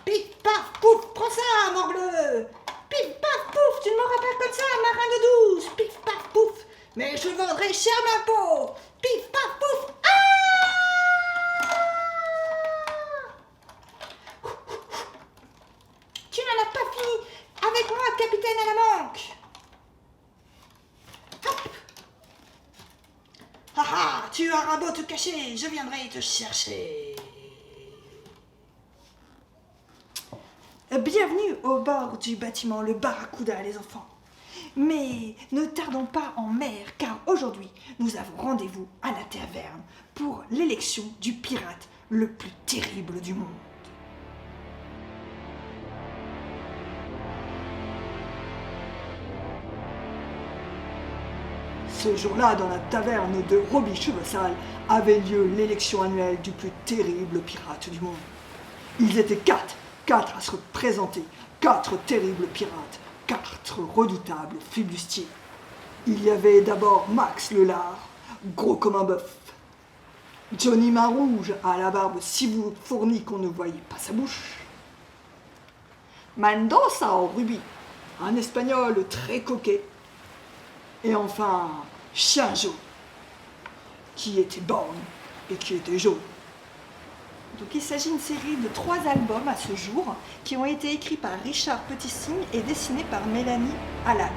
Pif, paf, pouf, prends ça, morbleu. Pif, paf, pouf, tu ne m'auras pas comme ça, marin de douce. Pif, paf, pouf, mais je vendrai cher ma peau. Pif, paf, pouf, tu n'en as pas fini avec moi, capitaine à la manque. Hop. Ah ah, tu auras beau te cacher, je viendrai te chercher. Bienvenue au bord du bâtiment, le Barracuda, les enfants. Mais ne tardons pas en mer, car aujourd'hui, nous avons rendez-vous à la taverne pour l'élection du pirate le plus terrible du monde. Ce jour-là, dans la taverne de Robichevessal, avait lieu l'élection annuelle du plus terrible pirate du monde. Ils étaient quatre à se présenter, 4 terribles pirates, 4 redoutables flibustiers. Il y avait d'abord Max le lard, gros comme un bœuf. Johnny Main Rouge, à la barbe si fournie qu'on ne voyait pas sa bouche. Mendoza au rubis, un espagnol très coquet. Et enfin, Chien jaune, qui était borgne et qui était jaune. Donc il s'agit d'une série de 3 albums à ce jour qui ont été écrits par Richard Petit-Cygne et dessinés par Mélanie Allag.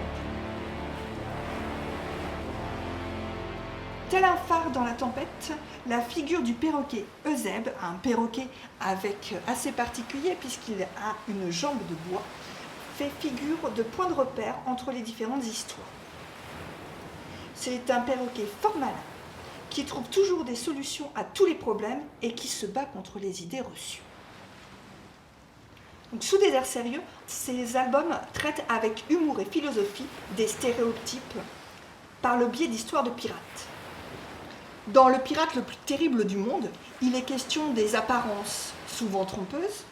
Tel un phare dans la tempête, la figure du perroquet Eusèbe, un perroquet assez particulier puisqu'il a une jambe de bois, fait figure de point de repère entre les différentes histoires. C'est un perroquet fort malin, qui trouve toujours des solutions à tous les problèmes et qui se bat contre les idées reçues. Donc, sous des airs sérieux, ces albums traitent avec humour et philosophie des stéréotypes par le biais d'histoires de pirates. Dans Le pirate le plus terrible du monde, il est question des apparences souvent trompeuses,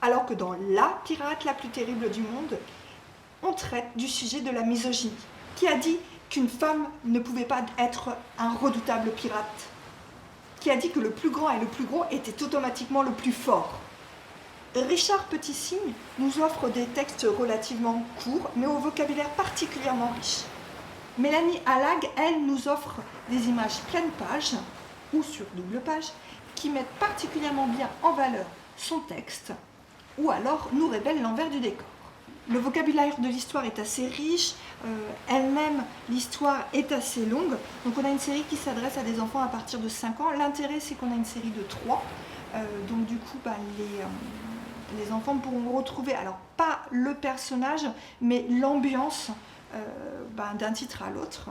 alors que dans La pirate la plus terrible du monde, on traite du sujet de la misogynie. Qui a dit qu'une femme ne pouvait pas être un redoutable pirate? Qui a dit que le plus grand et le plus gros étaient automatiquement le plus fort? Richard Petit-Cygne nous offre des textes relativement courts, mais au vocabulaire particulièrement riche. Mélanie Allag, elle, nous offre des images pleine page, ou sur double page, qui mettent particulièrement bien en valeur son texte, ou alors nous révèlent l'envers du décor. Le vocabulaire de l'histoire est assez riche, elle-même, l'histoire est assez longue. Donc on a une série qui s'adresse à des enfants à partir de 5 ans. L'intérêt, c'est qu'on a une série de 3. Donc du coup, les enfants pourront retrouver, alors pas le personnage, mais l'ambiance d'un titre à l'autre.